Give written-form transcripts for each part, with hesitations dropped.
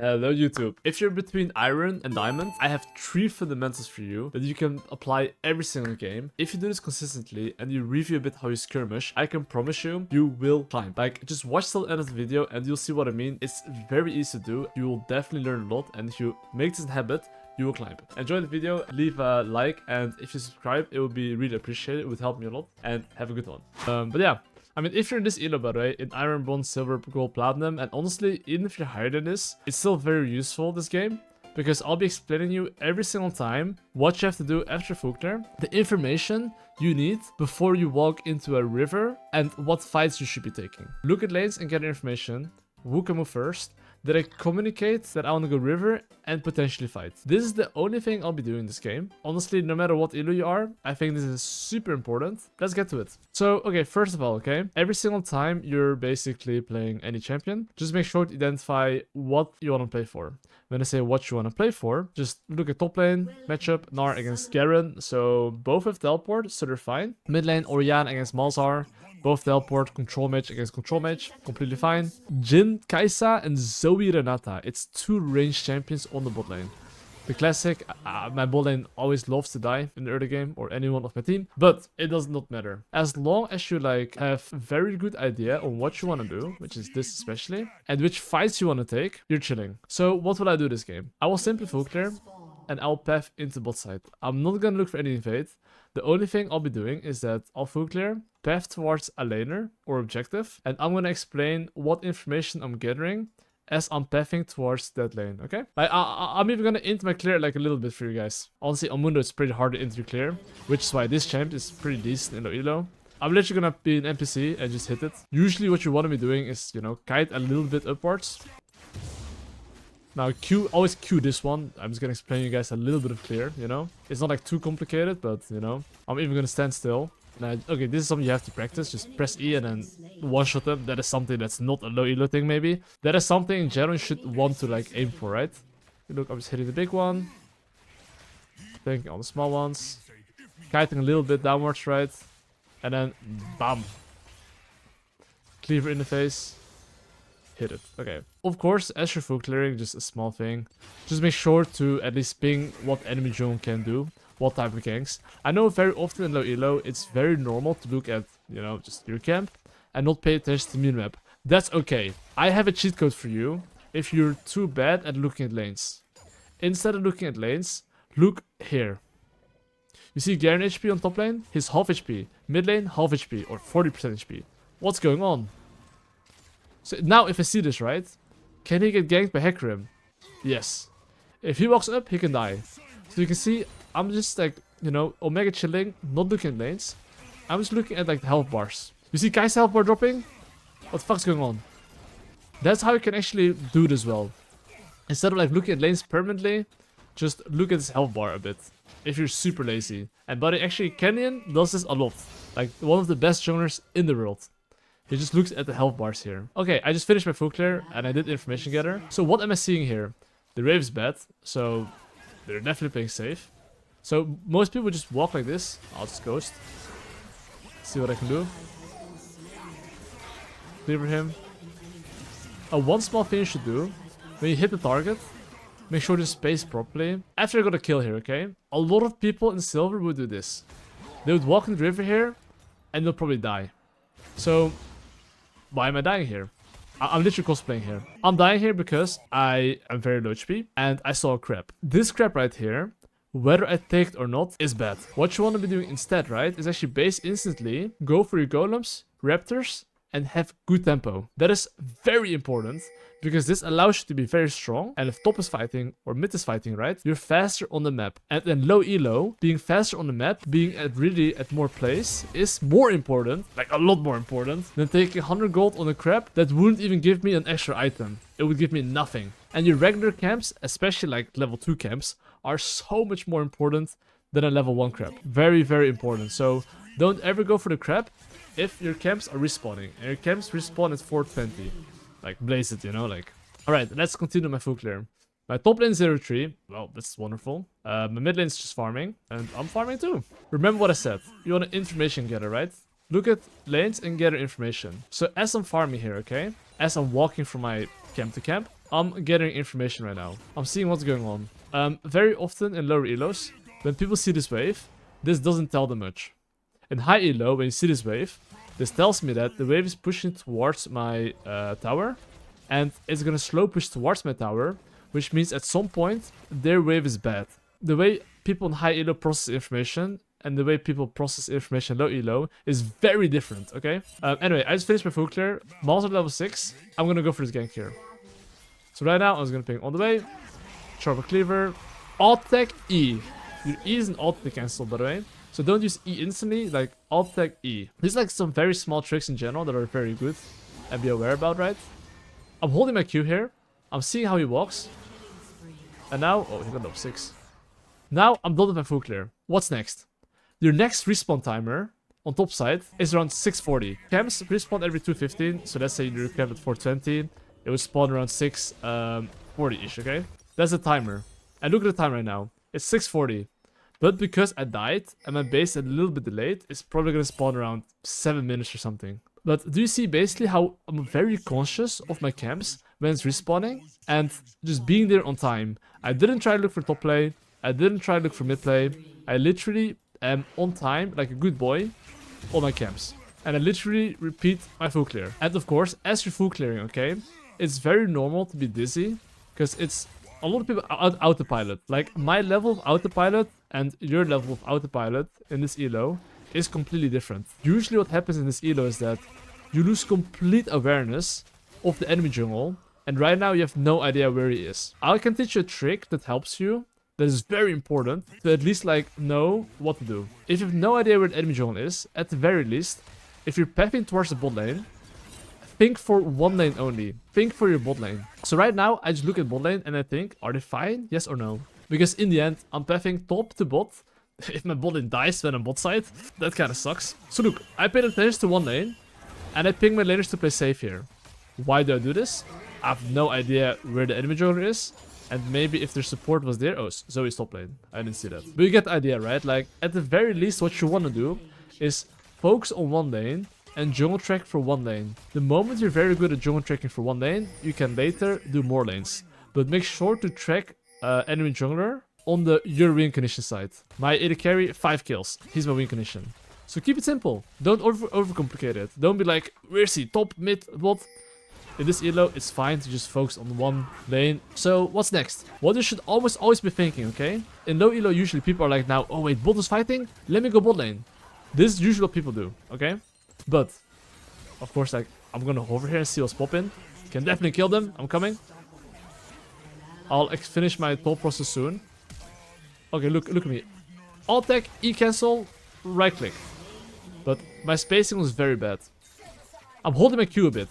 Hello YouTube. If you're between Iron and Diamond, I have 3 fundamentals for you that you can apply every single game. If you do this consistently and you review a bit how you skirmish, I can promise you, you will climb. Like, just watch till the end of the video and you'll see what I mean. It's very easy to do. You will definitely learn a lot, and if you make this a habit, you will climb. Enjoy the video, leave a like, and if you subscribe, it would be really appreciated. It would help me a lot, and have a good one. But yeah. I mean, if you're in this elo, by the way, in Iron, Bronze, Silver, Gold, Platinum, and honestly, even if you're higher than this, it's still very useful, this game, because I'll be explaining you every single time what you have to do after Faulkner, the information you need before you walk into a river, and what fights you should be taking. Look at lanes and get information, who can move first, that I communicate that I want to go river and potentially fight. This is the only thing I'll be doing in this game. Honestly, no matter what elo you are, I think this is super important. Let's get to it. So, okay, first of all, okay, every single time you're basically playing any champion, just make sure to identify what you want to play for. When I say what you want to play for, just look at top lane, matchup, Gnar against Garen, so both have teleport, so they're fine. Mid lane, Orianna against Malzahar, both teleport, control mage against control mage, completely fine. Jhin, Kai'Sa, and Zoe Renata. It's 2 ranged champions on the bot lane. The classic, my bot lane always loves to die in the early game, or anyone of my team, but it does not matter. As long as you like have a very good idea on what you want to do, which is this especially, and which fights you want to take, you're chilling. So what will I do this game? I will simply Faulkner, and I'll path into bot side. I'm not gonna look for any invade. The only thing I'll be doing is that I'll Faulkner, path towards a laner or objective, and I'm gonna explain what information I'm gathering as I'm pathing towards that lane, okay? I'm even gonna int my clear like a little bit for you guys. Honestly, on Mundo it's pretty hard to int your clear, which is why this champ is pretty decent in low elo. I'm literally gonna be an NPC and just hit it. Usually what you wanna be doing is, you know, kite a little bit upwards. Now, always Q this one. I'm just gonna explain you guys a little bit of clear, you know? It's not like too complicated, but, you know, I'm even gonna stand still. Now, okay, this is something you have to practice. Just press E and then one-shot them. That is something that's not a low elo thing, maybe. That is something in general you should want to, like, aim for, right? Look, I'm just hitting the big one. Thinking on the small ones. Kiting a little bit downwards, right? And then, bam. Cleaver in the face. Hit it. Okay. Of course, as you're full clearing, just a small thing. Just make sure to at least ping what enemy drone can do, what type of ganks. I know very often in low elo, it's very normal to look at, you know, just your camp and not pay attention to the minimap. That's okay. I have a cheat code for you if you're too bad at looking at lanes. Instead of looking at lanes, look here. You see Garen HP on top lane? He's half HP. Mid lane, half HP or 40% HP. What's going on? So now if I see this, right? Can he get ganked by Hecarim? Yes. If he walks up, he can die. So you can see, I'm just like, you know, Omega chilling, not looking at lanes. I'm just looking at like the health bars. You see Kai's health bar dropping? What the fuck's going on? That's how you can actually do this well. Instead of like looking at lanes permanently, just look at his health bar a bit. If you're super lazy. And buddy, actually Canyon does this a lot. Like one of the best junglers in the world. He just looks at the health bars here. Okay, I just finished my full clear and I did information gather. So what am I seeing here? The Rave is bad, so they're definitely playing safe. So most people just walk like this. I'll just ghost. See what I can do. Cleaver him. One small thing you should do, when you hit the target, make sure to space properly. After I got a kill here, okay? A lot of people in silver would do this. They would walk in the river here, and they'll probably die. So, why am I dying here? I'm literally cosplaying here. I'm dying here because I am very low HP and I saw a crab. This crab right here, whether I take it or not, is bad. What you want to be doing instead, right, is actually base instantly, go for your golems, raptors, and have good tempo. That is very important because this allows you to be very strong, and if top is fighting or mid is fighting, right, you're faster on the map. And then low elo, being faster on the map, being at more place is more important, like a lot more important, than taking 100 gold on a crab that wouldn't even give me an extra item. It would give me nothing. And your regular camps, especially like level 2 camps, are so much more important than a level 1 crab. Very, very important. So don't ever go for the crab if your camps are respawning. And your camps respawn at 420. Like, blaze it, you know, like. Alright, let's continue my full clear. My top lane 0-3. Well, that's wonderful. My mid lane is just farming. And I'm farming too. Remember what I said. You want an information gather, right? Look at lanes and gather information. So as I'm farming here, okay? As I'm walking from my camp to camp, I'm gathering information right now. I'm seeing what's going on. Very often in lower elos, when people see this wave, this doesn't tell them much. In high elo, when you see this wave, this tells me that the wave is pushing towards my tower, and it's gonna slow push towards my tower, which means at some point their wave is bad. The way people in high elo process information and the way people process information low elo is very different, okay? Anyway, I just finished my full clear. Monster level 6. I'm gonna go for this gank here. So right now, I'm just gonna ping on the way. Sharper Cleaver. Alt tech E. Your E is an alt tech cancel, by the way. So don't use E instantly, like alt tech E. There's like some very small tricks in general that are very good and be aware about, right? I'm holding my Q here. I'm seeing how he walks. And now, oh, he got level 6. Now I'm done with my full clear. What's next? Your next respawn timer on top side is around 640. Camps respawn every 215, so let's say you camp at 420. It would spawn around 640-ish, okay? That's the timer. And look at the time right now. It's 640. But because I died and my base is a little bit delayed, it's probably gonna spawn around 7 minutes or something. But do you see basically how I'm very conscious of my camps when it's respawning and just being there on time? I didn't try to look for top play. I didn't try to look for mid play. I literally am on time, like a good boy, on my camps. And I literally repeat my full clear. And of course, as you're full clearing, okay, it's very normal to be dizzy because it's a lot of people autopilot. Like my level of autopilot and your level of autopilot in this elo is completely different. Usually what happens in this elo is that you lose complete awareness of the enemy jungle, and right now you have no idea where he is. I can teach you a trick that helps you, that is very important, to at least like know what to do. If you have no idea where the enemy jungle is, at the very least, if you're pathing towards the bot lane, think for one lane only. Think for your bot lane. So right now, I just look at bot lane and I think, are they fine? Yes or no? Because in the end, I'm pathing top to bot. If my bot lane dies when I'm bot side, that kind of sucks. So look, I paid attention to one lane and I ping my laners to play safe here. Why do I do this? I have no idea where the enemy jungler is. And maybe if their support was there. Oh, Zoe's top lane. I didn't see that. But you get the idea, right? Like, at the very least, what you want to do is focus on one lane and jungle track for one lane. The moment you're very good at jungle tracking for one lane, you can later do more lanes. But make sure to track enemy jungler on your win condition side. My AD carry, 5 kills. He's my win condition. So keep it simple. Don't overcomplicate it. Don't be like, where's he? Top, mid, bot. In this elo, it's fine to just focus on one lane. So what's next? What you should always be thinking, okay? In low elo, usually people are like, now, oh wait, bot is fighting? Let me go bot lane. This is usually what people do, okay? But, of course, like, I'm gonna hover here and see what's popping. Can definitely kill them. I'm coming. I'll finish my top process soon. Okay, look at me. Alt tech, E cancel, right click. But my spacing was very bad. I'm holding my Q a bit.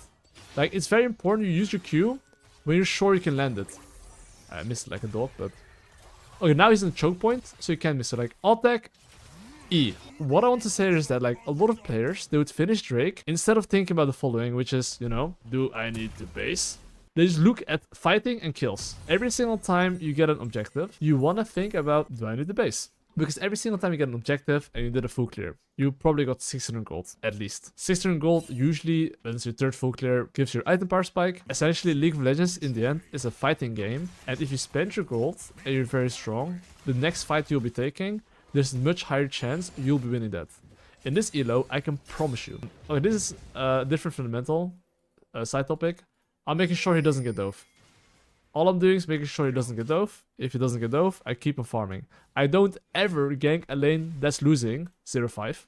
Like, it's very important you use your Q when you're sure you can land it. I missed it like a dog, but... Okay, now he's in the choke point, so you can't miss it. Like, alt tech, E. What I want to say is that, like, a lot of players, they would finish Drake instead of thinking about the following, which is, you know, do I need to base? They just look at fighting and kills. Every single time you get an objective, you want to think about, do I need the base? Because every single time you get an objective and you did a full clear, you probably got 600 gold, at least. 600 gold usually, when it's your third full clear, gives your item power spike. Essentially, League of Legends, in the end, is a fighting game. And if you spend your gold and you're very strong, the next fight you'll be taking, there's a much higher chance you'll be winning that. In this elo, I can promise you. Okay, this is a different fundamental side topic. I'm making sure he doesn't get dove. All I'm doing is making sure he doesn't get dove. If he doesn't get dove, I keep on farming. I don't ever gank a lane that's losing 0-5.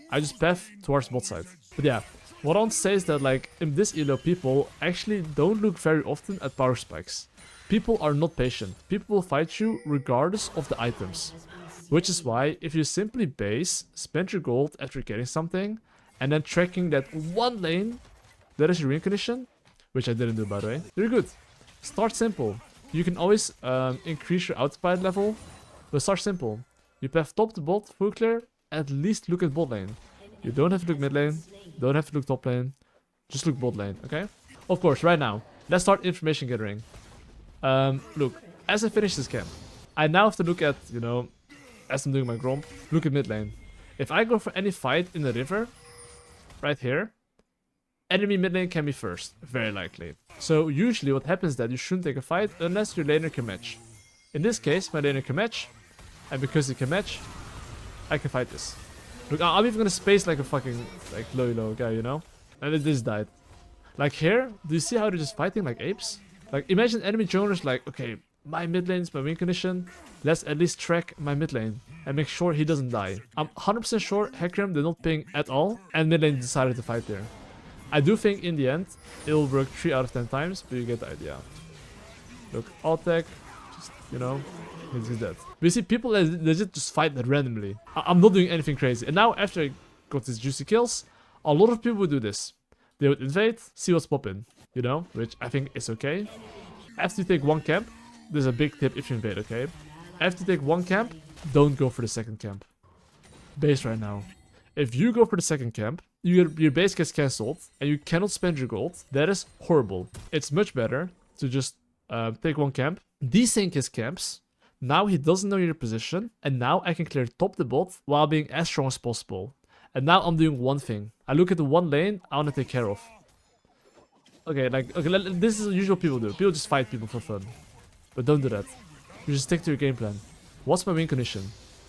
I just path towards bot side. But yeah, what I want to say is that, like, in this elo, people actually don't look very often at power spikes. People are not patient. People will fight you regardless of the items. Which is why, if you simply base, spend your gold after getting something, and then tracking that one lane, that is your win condition, which I didn't do, by the way, you're good. Start simple. You can always increase your autopilot level, but start simple. You path top to bot, full clear, at least look at bot lane. You don't have to look mid lane, don't have to look top lane, just look bot lane, okay? Of course, right now, let's start information gathering. Look, as I finish this camp, I now have to look at, you know, as I'm doing my gromp, look at mid lane. If I go for any fight in the river, right here, enemy mid lane can be first, very likely. So usually what happens is that you shouldn't take a fight unless your laner can match. In this case, my laner can match, and because he can match, I can fight this. Look, I'm even gonna space like a fucking like low elo guy, you know? And it just died. Like here, do you see how they're just fighting like apes? Like imagine enemy junglers like, okay, my mid lane is my win condition. Let's at least track my mid lane and make sure he doesn't die. I'm 100% sure Hecarim did not ping at all, and mid lane decided to fight there. I do think in the end it'll work 3 out of 10 times, but you get the idea. Look, alt tech, just you know, he's dead. But you see, people legit just fight that randomly. I'm not doing anything crazy. And now after I got these juicy kills, a lot of people would do this. They would invade, see what's popping, you know, which I think is okay. After you take one camp, there's a big tip if you invade, okay? After you take one camp, don't go for the second camp. Base right now. If you go for the second camp, your base gets cancelled and you cannot spend your gold. That is horrible. It's much better to just take one camp, desync his camps. Now he doesn't know your position, and now I can clear top the bot while being as strong as possible. And now I'm doing one thing. I look at the one lane I want to take care of. Okay, like, okay, this is usual people do. People just fight people for fun. But don't do that. You just stick to your game plan. What's my win condition?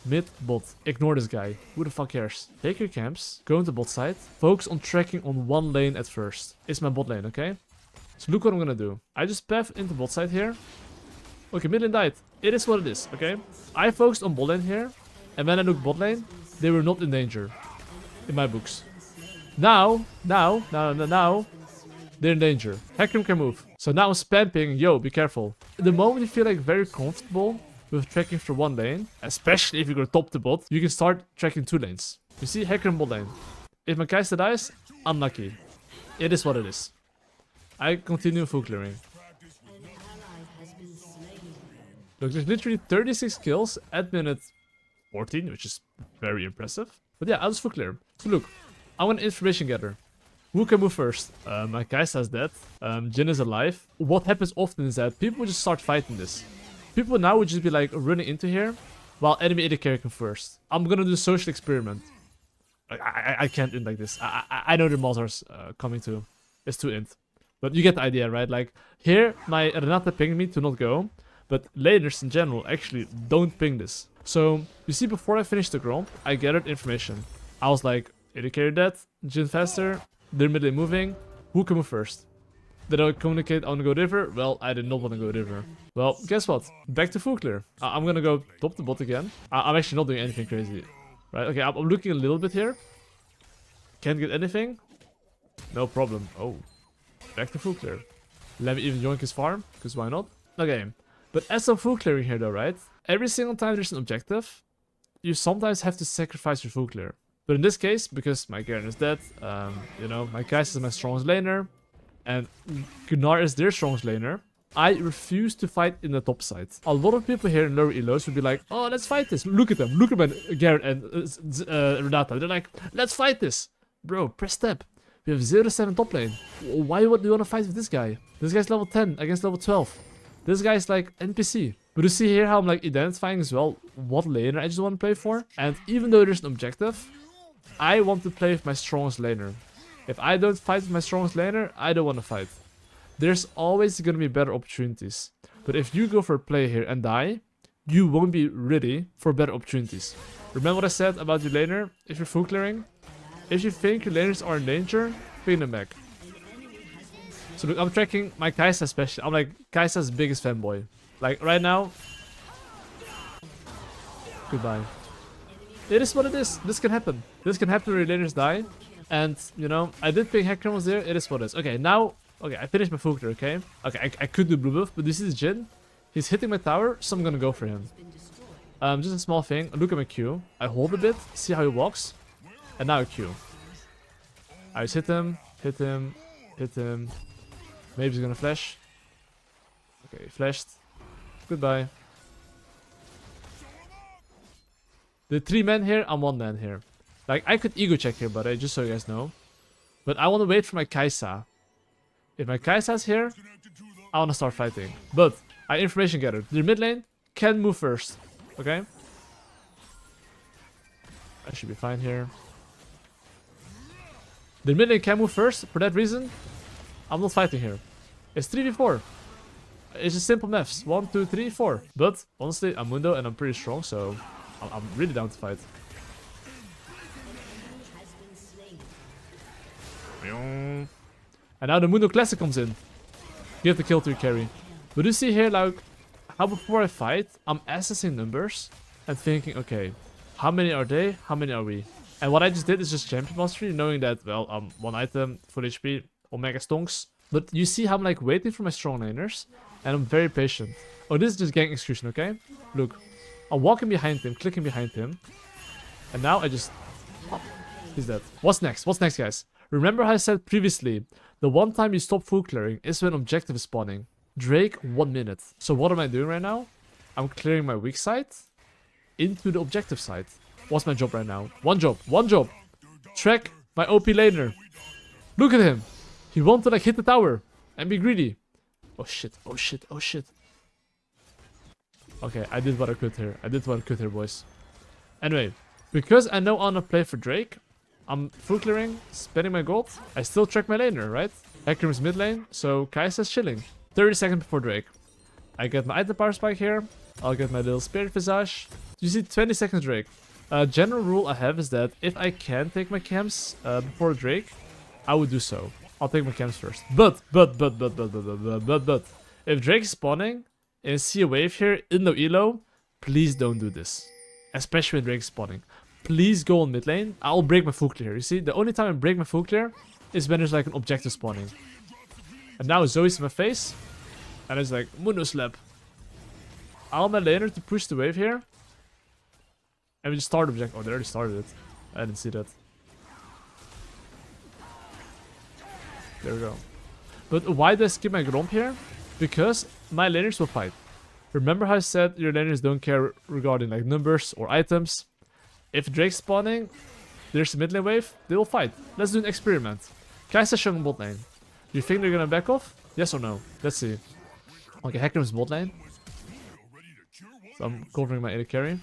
Mid, bot. Ignore this guy. Who the fuck cares? Take your camps, go into bot side, focus on tracking on one lane at first. It's my bot lane, okay? So look what I'm gonna do. I just path into bot side here. Okay, mid lane died. It is what it is, okay? I focused on bot lane here, and when I looked bot lane, they were not in danger. In my books. Now, they're in danger. Hecarim can move. So now I'm spamming, yo, be careful. The moment you feel like very comfortable with tracking through one lane, especially if you go top to bot, you can start tracking 2 lanes. You see, Hecarim bot lane. If my Kai'Sa dies, unlucky. It is what it is. I continue full clearing. Look, there's literally 36 kills at minute 14, which is very impressive. But yeah, I'll just full clear. So look, I want information gather. Who can move first? My Kai'Sa is dead. Jhin is alive. What happens often is that people just start fighting this. People now would just be like running into here while enemy AD carry can first. I'm gonna do a social experiment. I can't end like this. I know the monsters coming too. It's too int. But you get the idea, right? Like here, my Renata pinged me to not go. But laners in general actually don't ping this. So you see, before I finished the gromp, I gathered information. I was like, AD carry dead, Jhin faster, they're mid lane moving, who can move first? Did I communicate I want to go river? Well, I did not want to go river. Well, guess what? Back to full clear. I'm gonna go top the bot again. I'm actually not doing anything crazy. Right, okay, I'm looking a little bit here. Can't get anything. No problem. Oh, back to full clear. Let me even yoink his farm, because why not? Okay, but as I'm full clearing here though, right? Every single time there's an objective, you sometimes have to sacrifice your full clear. But in this case, because my Garen is dead, you know, my Kai'Sa is my strongest laner, and Gunnar is their strongest laner, I refuse to fight in the top side. A lot of people here in lower elos would be like, oh, let's fight this. Look at them. Look at my Garen and Renata. They're like, let's fight this. Bro, press tab. We have 0-7 top lane. Why would you want to fight with this guy? This guy's level 10 against level 12. This guy's like NPC. But you see here how I'm like identifying as well what laner I just want to play for. And even though there's an objective, I want to play with my strongest laner. If I don't fight with my strongest laner, I don't want to fight. There's always going to be better opportunities. But if you go for a play here and die, you won't be ready for better opportunities. Remember what I said about your laner? If you're full clearing, if you think your laners are in danger, ping them back. So look, I'm tracking my Kai'Sa especially. I'm like Kai'Sa's biggest fanboy. Like right now. Goodbye. It is what it is. This can happen. This can happen when your laners die. And, you know, I did ping Hecarim was there. It is what it is. Okay, now, okay, I finished my full clear, okay? Okay, I could do blue buff, but this is Jhin. He's hitting my tower, so I'm gonna go for him. Just a small thing. Look at my Q. I hold a bit, see how he walks. And now a Q. I just hit him, hit him, hit him. Maybe he's gonna flash. Okay, he flashed. Goodbye. The 3 men here, I'm 1 man here. Like, I could ego check here, but just so you guys know. But I want to wait for my Kai'Sa. If my Kai'Sa's here, I want to start fighting. But I information gathered. The mid lane can move first. Okay? I should be fine here. The mid lane can move first. For that reason, I'm not fighting here. It's 3v4. It's just simple maths. 1, 2, 3, 4. But honestly, I'm Mundo and I'm pretty strong, so I'm really down to fight. And now the Mundo Classic comes in. Give the kill to your carry. But you see here, like, how before I fight, I'm assessing numbers and thinking, okay, how many are they? How many are we? And what I just did is just champion mastery, knowing that, well, I'm 1 item, full HP, Omega Stonks. But you see how I'm like waiting for my strong laners, and I'm very patient. Oh, this is just gang execution, okay? Look, I'm walking behind him, clicking behind him. And now I just... He's dead. What's next? What's next, guys? Remember how I said previously, the one time you stop full clearing is when objective is spawning. Drake, 1 minute. So what am I doing right now? I'm clearing my weak side into the objective side. What's my job right now? One job. One job. Track my OP laner. Look at him. He wanted to like hit the tower and be greedy. Oh shit. Oh shit. Oh shit. Okay, I did what I could here. I did what I could here, boys. Anyway, because I know I'm gonna play for Drake, I'm full clearing, spending my gold. I still track my laner, right? Hecarim's mid lane, so Kai'Sa's chilling. 30 seconds before Drake. I get my item power spike here. I'll get my little spirit visage. You see 20 seconds Drake. General rule I have is that if I can take my camps before Drake, I would do so. I'll take my camps first. But, if Drake's spawning and see a wave here in low elo, please don't do this. Especially when Drake's spawning. Please go on mid lane. I'll break my full clear. You see, the only time I break my full clear is when there's like an objective spawning. And now Zoe's in my face. And it's like, Mundo slap. I'll my laner to push the wave here. And we just start objective. Oh, they already started it. I didn't see that. There we go. But why do I skip my Gromp here? Because my laners will fight. Remember how I said your laners don't care regarding like numbers or items? If Drake's spawning, there's a mid lane wave, they will fight. Let's do an experiment. Kai'Sa showing bot lane. You think they're gonna back off? Yes or no? Let's see. Okay, Hecarim's bot lane. So I'm covering my AD carry.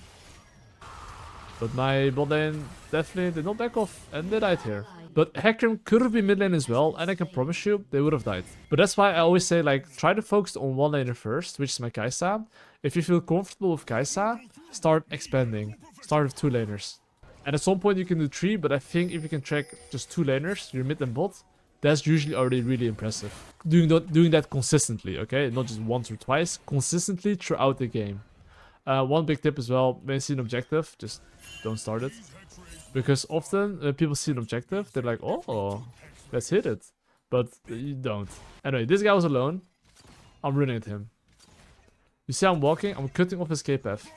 But my bot lane definitely did not back off and they died here. But Hecarim could be mid lane as well, and I can promise you they would have died. But that's why I always say like try to focus on one laner first, which is my Kai'Sa. If you feel comfortable with Kai'Sa, start expanding. Start with 2 laners. And at some point you can do 3, but I think if you can track just 2 laners, your mid and bot, that's usually already really impressive. Doing that consistently, okay? Not just once or twice, consistently throughout the game. One big tip as well, when you see an objective, just don't start it. Because often when people see an objective, they're like, oh, let's hit it. But you don't. Anyway, this guy was alone. I'm running at him. You see I'm walking, I'm cutting off his K path.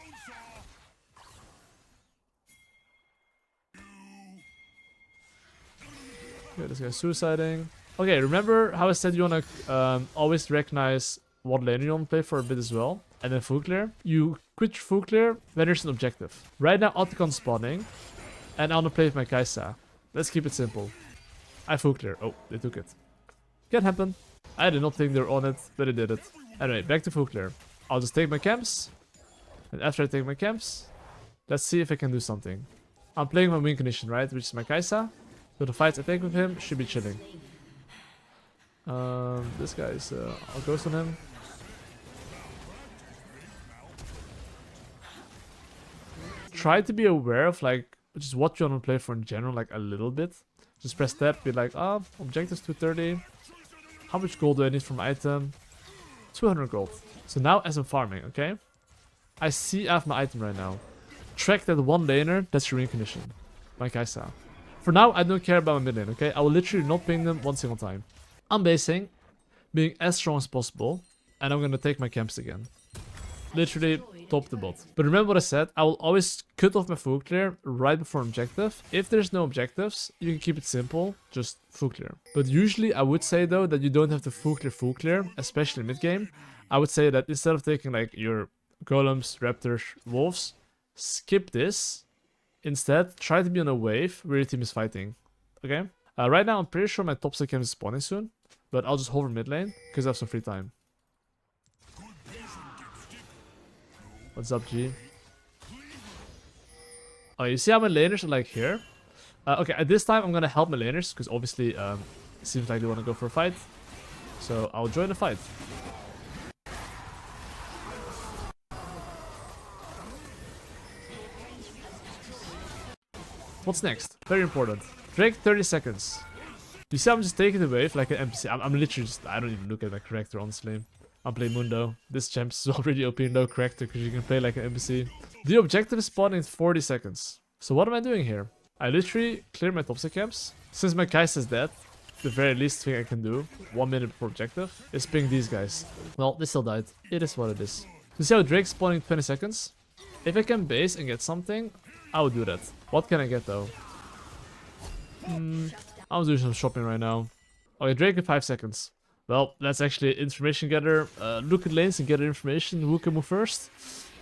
Okay, this guy's suiciding. Okay, remember how I said you wanna always recognize what lane you wanna play for a bit as well? And then full clear? You quit your full clear when there's an objective. Right now, Otacon spawning. And I wanna play with my Kai'Sa. Let's keep it simple. I full clear. Oh, they took it. Can happen. I did not think they were on it, but they did it. Anyway, back to full clear. I'll just take my camps. And after I take my camps, let's see if I can do something. I'm playing my win condition, right? Which is my Kai'Sa. So the fights I take with him should be chilling. This guy's... I'll ghost on him. Try to be aware of like just what you want to play for in general, like a little bit. Just press tab, be like, ah, objectives 230. How much gold do I need from item? 200 gold. So now as I'm farming, okay? I see I have my item right now. Track that one laner, that's your win condition. My Kai'Sa. For now, I don't care about my mid lane, okay? I will literally not ping them one single time. I'm basing, being as strong as possible, and I'm gonna take my camps again. Literally top the bot. But remember what I said, I will always cut off my full clear right before an objective. If there's no objectives, you can keep it simple, just full clear. But usually I would say though that you don't have to full clear, especially mid game. I would say that instead of taking like your golems, raptors, wolves, skip this. Instead, try to be on a wave where your team is fighting. Okay? Right now, I'm pretty sure my top 6 camp is spawning soon. But I'll just hover mid lane, because I have some free time. What's up, G? Oh, you see how my laners are like here? Okay, at this time I'm gonna help my laners, because obviously it seems like they want to go for a fight. So I'll join the fight. What's next? Very important. Drake 30 seconds. You see, I'm just taking the wave like an NPC. I'm literally just, I don't even look at my character, honestly. I'm playing Mundo. This champ is already OP no character because you can play like an NPC. The objective is spawned in 40 seconds. So what am I doing here? I literally clear my topside camps. Since my Kai'Sa is dead, the very least thing I can do, 1 minute before objective, is ping these guys. Well, they still died. It is what it is. You see how Drake's spawning 20 seconds? If I can base and get something, I would do that. What can I get though? I'll do some shopping right now. Okay, Drake in 5 seconds. Well, that's actually information gather. Look at lanes and gather information. Who can move first?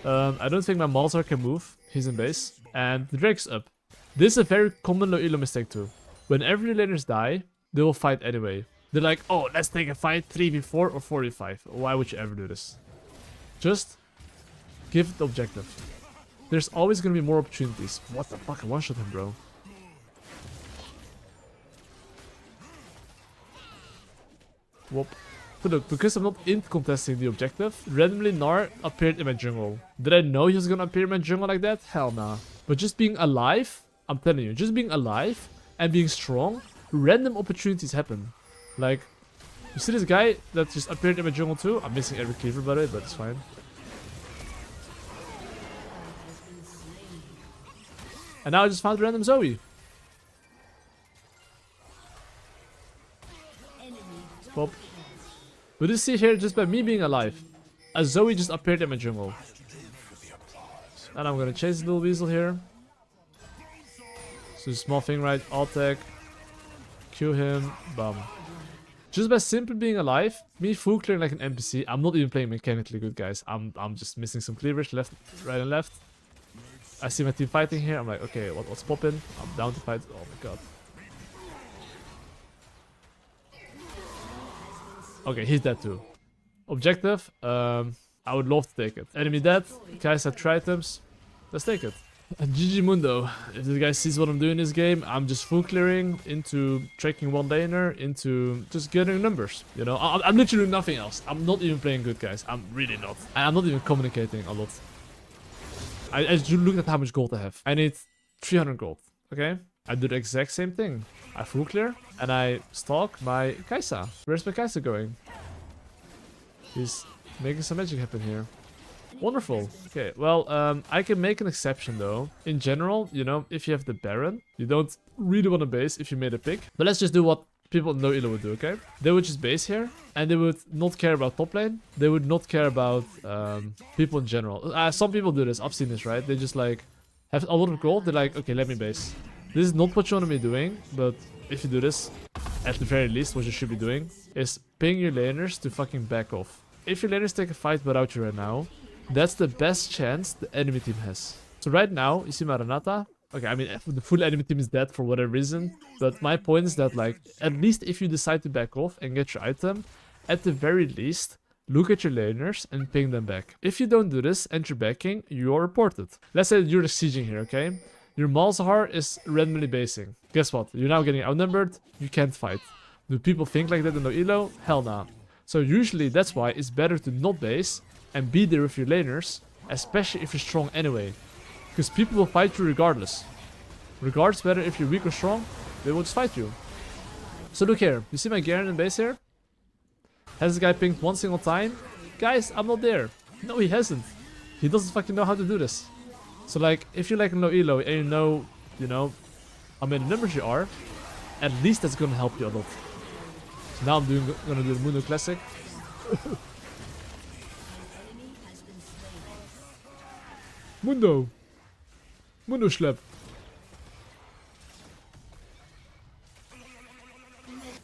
I don't think my Malzar can move. He's in base. And the Drake's up. This is a very common low elo mistake too. Whenever the laners die, they will fight anyway. They're like, oh, let's take a fight 3v4 or 4v5. Why would you ever do this? Just give the objective. There's always gonna be more opportunities. What the fuck? I one-shot him, bro. Whoop. But look, because I'm not in contesting the objective, randomly Gnar appeared in my jungle. Did I know he was gonna appear in my jungle like that? Hell nah. But just being alive, I'm telling you, just being alive and being strong, random opportunities happen. Like, you see this guy that just appeared in my jungle too? I'm missing every cleaver by the way, but it's fine. And now I just found random Zoe. Pop. But you see here, just by me being alive, a Zoe just appeared in my jungle. And I'm gonna chase the little weasel here. So small thing, right? Alt tag. Q him. Bam. Just by simply being alive, me full clearing like an NPC. I'm not even playing mechanically good, guys. I'm just missing some cleavage left, right and left. I see my team fighting here. I'm like, okay, what's poppin'? I'm down to fight. Oh my god. Okay, he's dead too. Objective, I would love to take it. Enemy dead, guys have 3 items. Let's take it. And GG Mundo. If this guy sees what I'm doing in this game, I'm just full clearing into tracking one laner, into just getting numbers. You know, I'm literally doing nothing else. I'm not even playing good, guys. I'm really not. And I'm not even communicating a lot. I just looked at how much gold I have. I need 300 gold, okay? I do the exact same thing. I full clear and I stalk my Kai'Sa. Where's my Kai'Sa going? He's making some magic happen here. Wonderful. Okay, well, I can make an exception though. In general, you know, if you have the Baron, you don't really want to base if you made a pick. But let's just do what people in no elo would do, okay? They would just base here and they would not care about top lane. They would not care about people in general. Some people do this. I've seen this, right? They just like have a lot of gold. They're like, okay, let me base. This is not what you want to be doing, but if you do this, at the very least, what you should be doing is ping your laners to fucking back off. If your laners take a fight without you right now, that's the best chance the enemy team has. So right now, you see my Renata. Okay, I mean, the full enemy team is dead for whatever reason, but my point is that, like, at least if you decide to back off and get your item, at the very least, look at your laners and ping them back. If you don't do this and you're backing, you're reported. Let's say you're sieging here, okay? Your Malzahar is randomly basing. Guess what? You're now getting outnumbered. You can't fight. Do people think like that in no elo? Hell nah. So usually that's why it's better to not base and be there with your laners, especially if you're strong anyway. Because people will fight you regardless. Regardless whether if you're weak or strong, they will just fight you. So look here. You see my Garen in base here? Has this guy pinged one single time? Guys, I'm not there. No, he hasn't. He doesn't fucking know how to do this. So like, if you're like no elo and you know, how many numbers you are, at least that's gonna help you a lot. So now I'm gonna do the Mundo Classic. Mundo Schlep.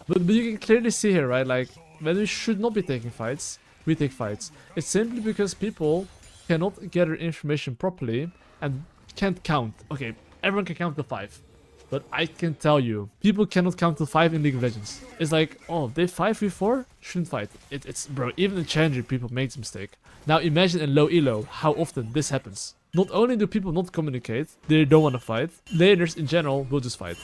But you can clearly see here, right? Like, when we should not be taking fights, we take fights. It's simply because people cannot gather information properly and can't count. Okay, everyone can count to 5. But I can tell you, people cannot count to 5 in League of Legends. It's like, oh, they 5v4? Shouldn't fight. It's, bro, even in Challenger, people make this mistake. Now imagine in low elo, how often this happens. Not only do people not communicate, they don't want to fight, laners in general will just fight.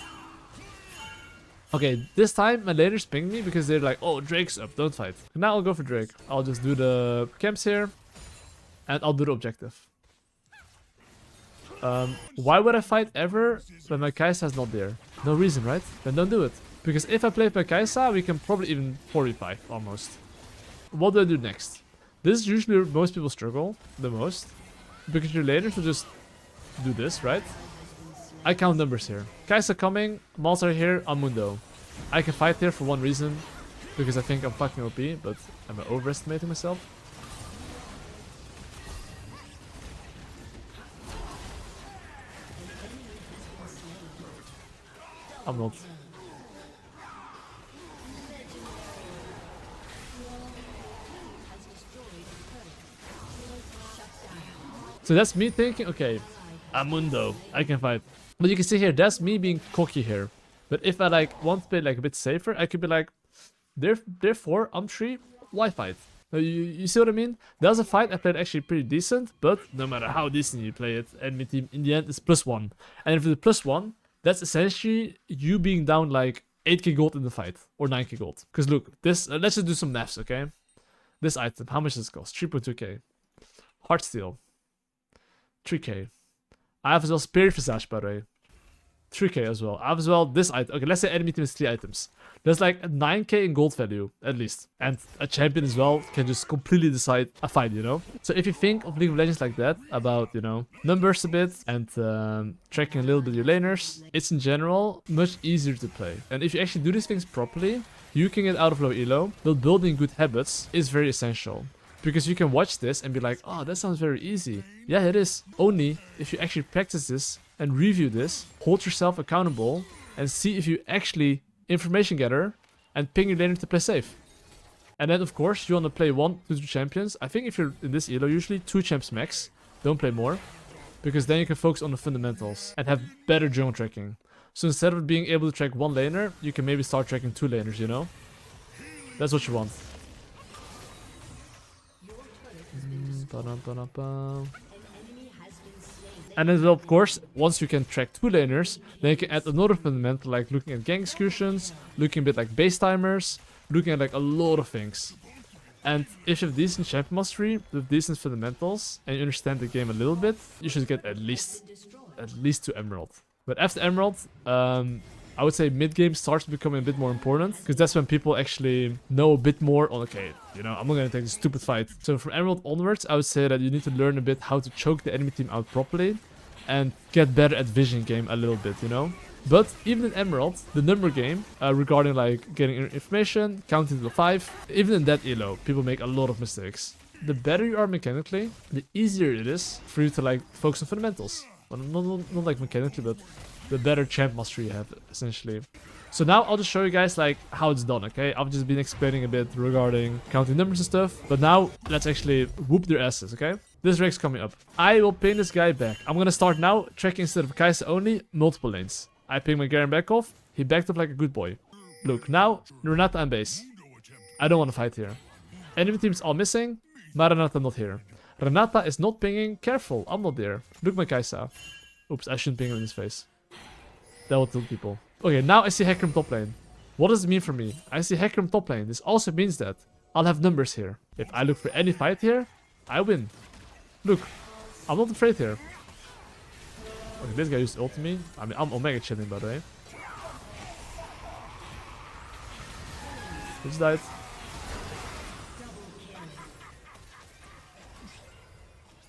Okay, this time my laners ping me because they're like, oh, Drake's up, don't fight. Now I'll go for Drake. I'll just do the camps here, and I'll do the objective. Why would I fight ever when my Kai'Sa is not there? No reason, right? Then don't do it. Because if I play my Kai'Sa, we can probably even 45 almost. What do I do next? This is usually where most people struggle the most. Because your laners will just do this, right? I count numbers here. Kai'Sa coming, Malls are here, I'm mundo. I can fight here for one reason. Because I think I'm fucking OP, but am I overestimating myself? I'm not. So that's me thinking, okay, I'm mundo, I can fight. But you can see here, that's me being cocky here. But if I like want to play like a bit safer, I could be like, they're 4, I'm 3, why fight? You see what I mean? There was a fight I played actually pretty decent, but no matter how decent you play it, enemy team in the end is +1. And if it's +1, that's essentially you being down like 8k gold in the fight, or 9k gold. Because look, this, let's just do some maths, okay? This item, how much does it cost? 3.2k. Heartsteel, 3k. I have as well Spirit Visage, by the way. 3k as well. I have as well this item. Okay, let's say enemy team is 3 items. There's like a 9k in gold value, at least. And a champion as well can just completely decide a fight, you know? So if you think of League of Legends like that, about, you know, numbers a bit and tracking a little bit your laners, it's in general much easier to play. And if you actually do these things properly, you can get out of low elo, but building good habits is very essential. Because you can watch this and be like, oh, that sounds very easy. Yeah, it is. Only if you actually practice this and review this, hold yourself accountable, and see if you actually information gather and ping your laner to play safe. And then, of course, you want to play 1 to 2 champions. I think if you're in this elo, usually 2 champs max. Don't play more. Because then you can focus on the fundamentals and have better jungle tracking. So instead of being able to track 1 laner, you can maybe start tracking 2 laners, you know? That's what you want. And then, of course, once you can track 2 laners, then you can add another fundamental, like looking at gank executions, looking a bit like base timers, looking at like a lot of things. And if you have decent champion mastery with decent fundamentals and you understand the game a little bit, you should get at least to Emerald. But after Emerald, I would say mid-game starts becoming a bit more important, because that's when people actually know a bit more on, okay, you know, I'm not going to take this stupid fight. So from Emerald onwards, I would say that you need to learn a bit how to choke the enemy team out properly and get better at vision game a little bit, you know? But even in Emerald, the number game, regarding like getting information, counting to the 5, even in that elo, people make a lot of mistakes. The better you are mechanically, the easier it is for you to like focus on fundamentals. Well, not like mechanically, but the better champ mastery you have, essentially. So now I'll just show you guys like how it's done, okay? I've just been explaining a bit regarding counting numbers and stuff, but now let's actually whoop their asses, okay? This rake's coming up. I will ping this guy back. I'm gonna start now, tracking instead of Kai'Sa only, multiple lanes. I ping my Garen back off, he backed up like a good boy. Look, now, Renata and base. I don't want to fight here. Enemy team's all missing, my Renata not here. Renata is not pinging, careful, I'm not there. Look my Kai'Sa. Oops, I shouldn't ping him in his face. That will tilt people. Okay, now I see Hecarim top lane. What does it mean for me? I see Hecarim top lane. This also means that I'll have numbers here. If I look for any fight here, I win. Look, I'm not afraid here. Okay, this guy used ult to me. I mean, I'm Omega chilling, by the way. He just died.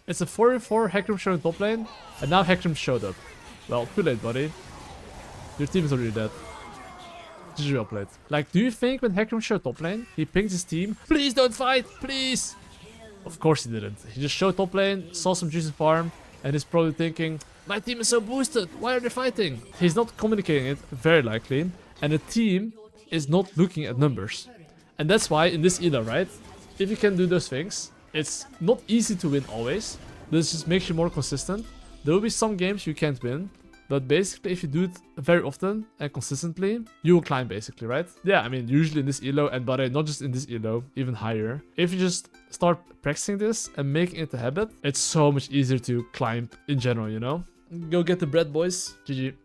It's a 4v4, Hecarim showing top lane, and now Hecarim showed up. Well, too late, buddy. Your team is already dead. GG, well played. Like, do you think when Hecarim showed top lane, he pinged his team, please don't fight, please? Of course he didn't. He just showed top lane, saw some juicy farm, and is probably thinking, my team is so boosted, why are they fighting? He's not communicating it, very likely, and the team is not looking at numbers. And that's why in this elo, right, if you can do those things, it's not easy to win always. This just makes you more consistent. There will be some games you can't win, But basically, if you do it very often and consistently, you will climb basically, right? Yeah, I mean, usually in this elo, and by the way, not just in this elo, even higher. If you just start practicing this and making it a habit, it's so much easier to climb in general, you know? Go get the bread, boys. GG.